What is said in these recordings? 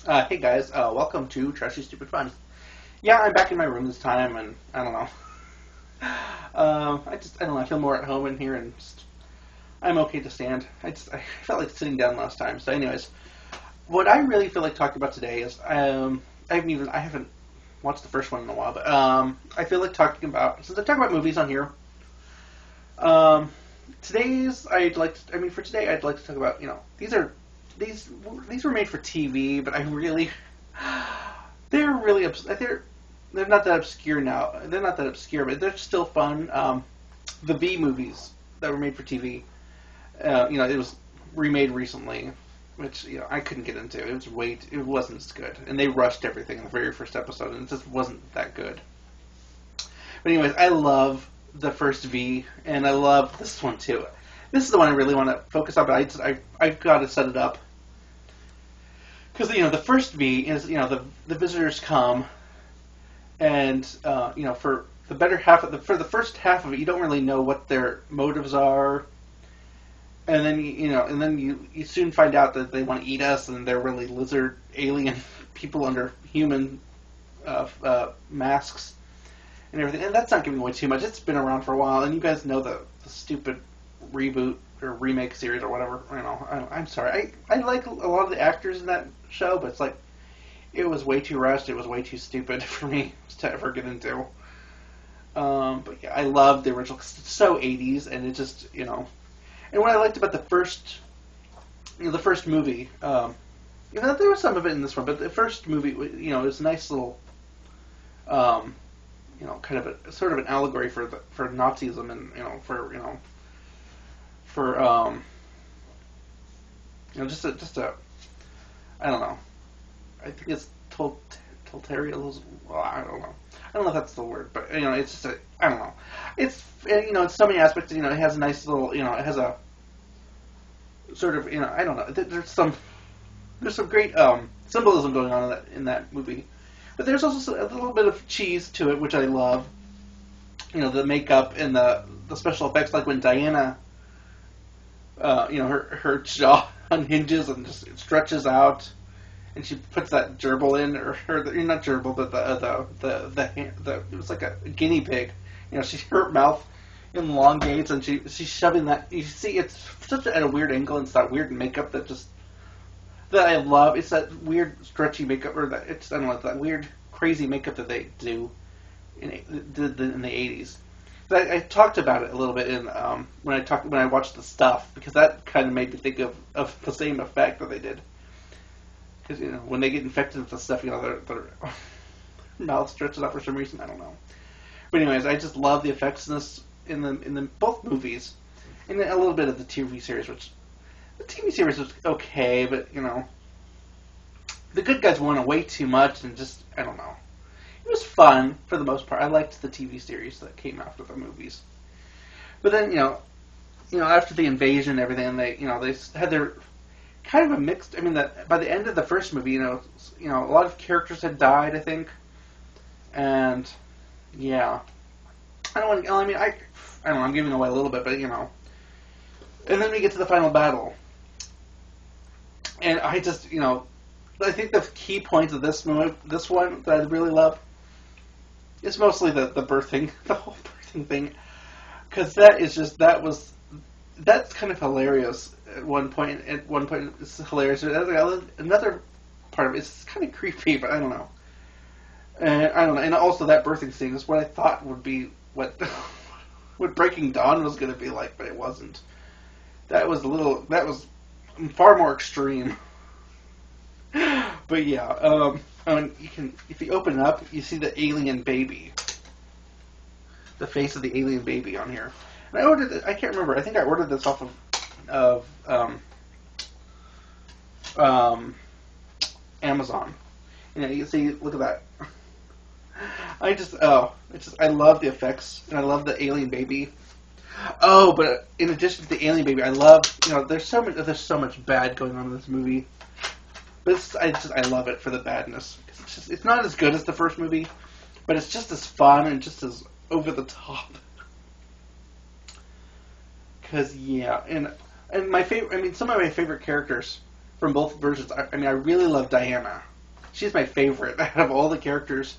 Hey guys, welcome to Trashy Stupid Fun. Yeah, I'm back in my room this time, and I don't know. I don't know. I feel more at home in here, and I'm okay to stand. I felt like sitting down last time. So, anyways, what I really feel like talking about today is I haven't watched the first one in a while, but I feel like talking about since I talk about movies on here. Um, for today I'd like to talk about these these were made for TV, but I really they're really they're not that obscure now. They're not that obscure, but they're still fun. The B movies that were made for TV. It was remade recently, which I couldn't get into. It wasn't as good, and they rushed everything in the very first episode, and it just wasn't that good. But anyways, I love the first V, and I love this one too. This is the one I really want to focus on, but I've got to set it up because the first V is the visitors come, and for the better half of for the first half of it, you don't really know what their motives are, and then you soon find out that they want to eat us, and they're really lizard alien people under human masks and everything. And that's not giving away too much. It's been around for a while, and you guys know the stupid reboot or remake series or whatever. I'm sorry. I like a lot of the actors in that show, but it's like it was way too rushed. It was way too stupid for me to ever get into. But yeah, I love the original because it's so 80s, and it just And what I liked about the first movie, there was some of it in this one, but the first movie, it was a nice little, kind of a sort of an allegory for Nazism and for just a I don't know. I think it's totalitarianism. Well, I don't know. I don't know if that's the word, but it's just I don't know. It's in so many aspects. It has a nice little. It has a sort of I don't know. There's some great symbolism going on in that movie, but there's also a little bit of cheese to it, which I love. The makeup and the special effects, like when Diana, her jaw unhinges and just it stretches out, and she puts that gerbil in, or not gerbil, but the it was like a guinea pig. Her mouth elongates, and she's shoving that. You see, it's such at a weird angle, and it's that weird makeup that I love. It's that weird stretchy makeup, or I don't know, that weird crazy makeup that they do in the 80s. But I talked about it a little bit in when I watched The Stuff, because that kind of made me think of the same effect that they did. Because when they get infected with the stuff, their mouth stretches out for some reason. I don't know. But anyways, I just love the effects in the both movies, and a little bit of the TV series, which the TV series was okay, but the good guys went away too much, and just I don't know. It was fun for the most part. I liked the TV series that came after the movies, but then after the invasion and everything, they had their kind of a mixed. I mean, that by the end of the first movie, a lot of characters had died, I think, and yeah, I don't want. I mean, I don't know. I'm giving away a little bit, but and then we get to the final battle, and I just I think the key points of this one that I really love is mostly the birthing, the whole birthing thing, because that's kind of hilarious at one point. At one point, it's hilarious. Another part of it's kind of creepy, but I don't know. And I don't know. And also that birthing scene is what I thought would be what what Breaking Dawn was going to be like, but it wasn't. That was far more extreme. But yeah, if you open it up, you see the alien baby, the face of the alien baby on here. And I ordered it. I can't remember. I think I ordered this off of Amazon. You see, look at that. I love the effects, and I love the alien baby. Oh, but in addition to the alien baby, I love there's so much bad going on in this movie. But I love it for the badness. It's not as good as the first movie, but it's just as fun and just as over the top. Because yeah, and my favorite. I mean, some of my favorite characters from both versions. I mean, I really love Diana. she's my favorite out of all the characters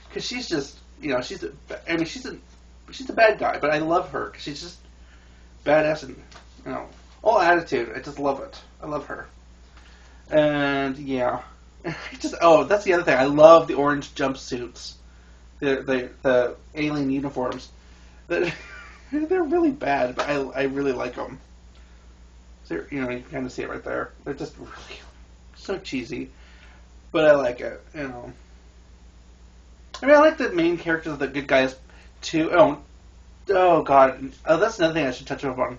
because she's just she's a bad guy, but I love her because she's just badass and all attitude. I just love it. I love her. And yeah, that's the other thing. I love the orange jumpsuits, the alien uniforms. They're really bad, but I really like them. So, you can kind of see it right there. They're just really so cheesy, but I like it. I mean, I like the main characters, the good guys too. Oh God, that's another thing I should touch upon.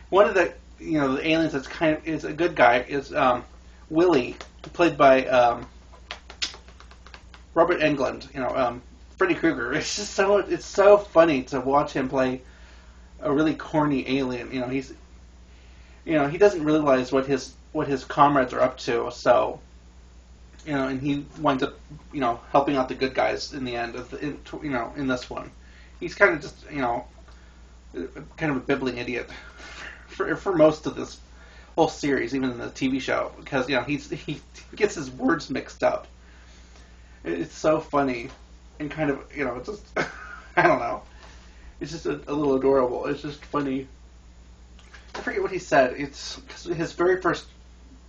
One of the the aliens that's is a good guy is Willie, played by Robert Englund. Freddy Krueger. It's just so funny to watch him play a really corny alien. He doesn't realize what his comrades are up to. So and he winds up helping out the good guys in the end of in this one. He's kind of just kind of a bibbling idiot for most of this whole series, even in the TV show, because he gets his words mixed up. It's so funny and kind of it's just I don't know. It's just a little adorable. It's just funny. I forget what he said. It's his very first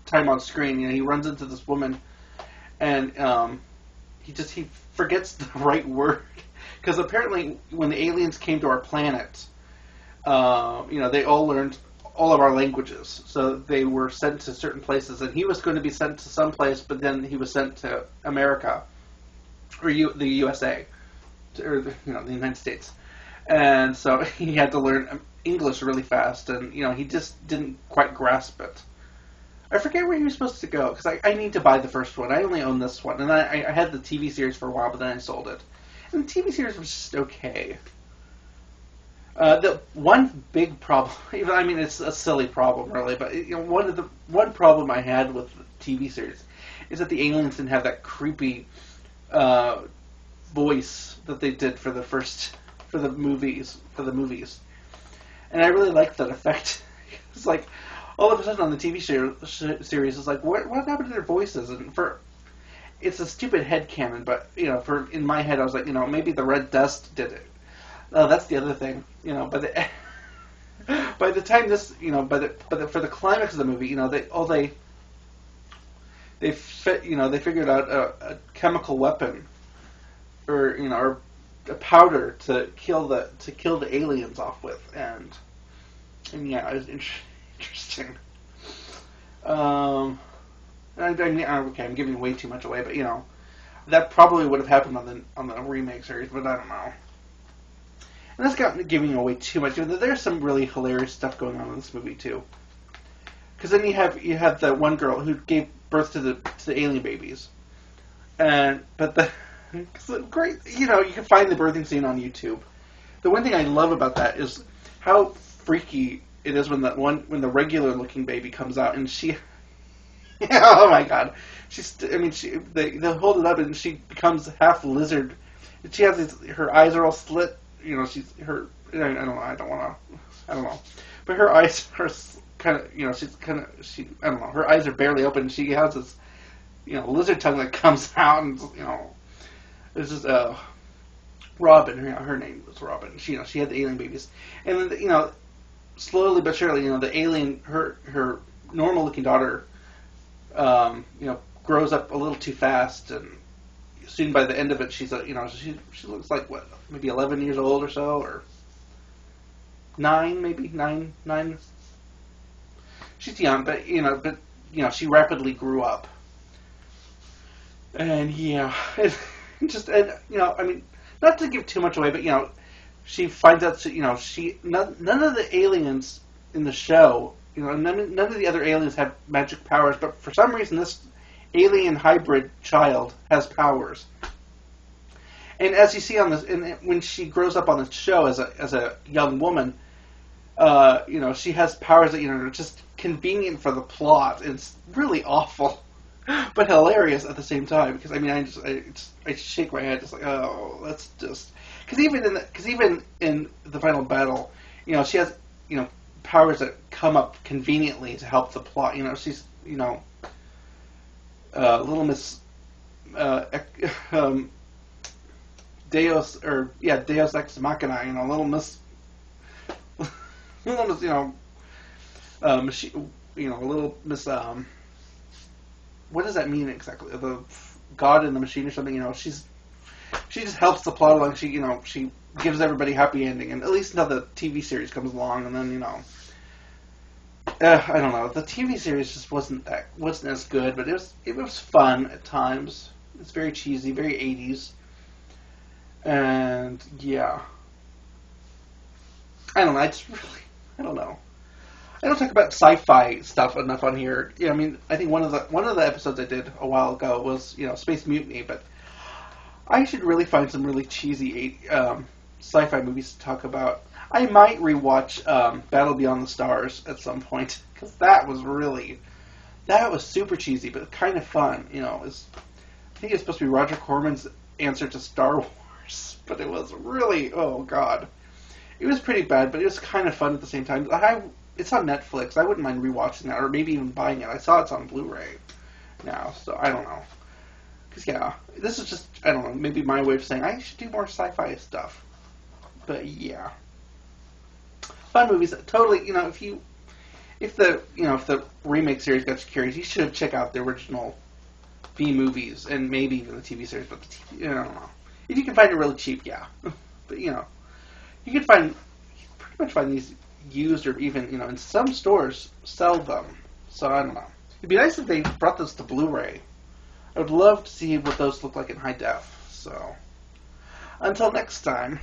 time on screen. He runs into this woman, and he forgets the right word because apparently when the aliens came to our planet, they all learned all of our languages, so they were sent to certain places, and he was going to be sent to some place, but then he was sent to America or the USA, or the United States, and so he had to learn English really fast, and he just didn't quite grasp it. I forget where he was supposed to go because I need to buy the first one. I only own this one, and I had the TV series for a while, but then I sold it. And the TV series was just okay. The one big problem, I mean, it's a silly problem, really, but one problem I had with the TV series is that the aliens didn't have that creepy voice that they did for the movies, and I really liked that effect. It's like all of a sudden on the TV series, it's like what happened to their voices? And it's a stupid headcanon, but in my head I was like, maybe the red dust did it. That's the other thing, But by the time this, for the climax of the movie, they figured out a chemical weapon, or a powder to kill the aliens off with, and yeah, it was interesting. I'm giving way too much away, but that probably would have happened on the remake series, but I don't know. And that's got giving away too much. There's some really hilarious stuff going on in this movie too. Because then you have the one girl who gave birth to the alien babies, but great. You can find the birthing scene on YouTube. The one thing I love about that is how freaky it is when the regular looking baby comes out and she. Oh my God! They hold it up and she becomes half lizard. She has her eyes are all slit. I don't know. But her eyes are kind of, I don't know. Her eyes are barely open. And she has this, lizard tongue that comes out, and it's just Robin. Her name was Robin. She had the alien babies, and then slowly but surely, the alien, her normal looking daughter, grows up a little too fast, and soon by the end of it, she's she looks like what, maybe 11 years old or so, or 9, maybe 9. She's young, but she rapidly grew up, and not to give too much away, but she finds out none of the aliens in the show, none of the other aliens have magic powers, but for some reason this alien hybrid child has powers. And as you see on this, and when she grows up on the show as a young woman, she has powers that are just convenient for the plot. It's really awful, but hilarious at the same time. Because I shake my head, just like, oh, that's just because even in the final battle, she has powers that come up conveniently to help the plot. She's Little Miss um, Deus Ex Machina, little Miss, little Miss, machine, little Miss, what does that mean exactly? The God in the machine or something? She just helps the plot along. She gives everybody happy ending, and at least now the TV series comes along, and then I don't know. The TV series just wasn't as good, but it was fun at times. It's very cheesy, very 80s, and yeah, I don't know. I don't know. I don't talk about sci-fi stuff enough on here. Yeah, I mean, I think one of the episodes I did a while ago was Space Mutiny, but I should really find some really cheesy sci-fi movies to talk about. I might rewatch Battle Beyond the Stars at some point because that was super cheesy but kind of fun. I think it's supposed to be Roger Corman's answer to Star Wars, but it was really, oh god, it was pretty bad, but it was kind of fun at the same time. It's on Netflix. I wouldn't mind rewatching that or maybe even buying it. I saw it's on Blu-ray now, so I don't know. Because yeah, this is just, I don't know, maybe my way of saying I should do more sci-fi stuff. But yeah, fun movies. Totally, if the remake series got you curious, you should check out the original B movies and maybe even the TV series. But I don't know. If you can find it really cheap, yeah. But you can pretty much find these used or even in some stores sell them. So I don't know. It'd be nice if they brought this to Blu-ray. I would love to see what those look like in high def. So until next time.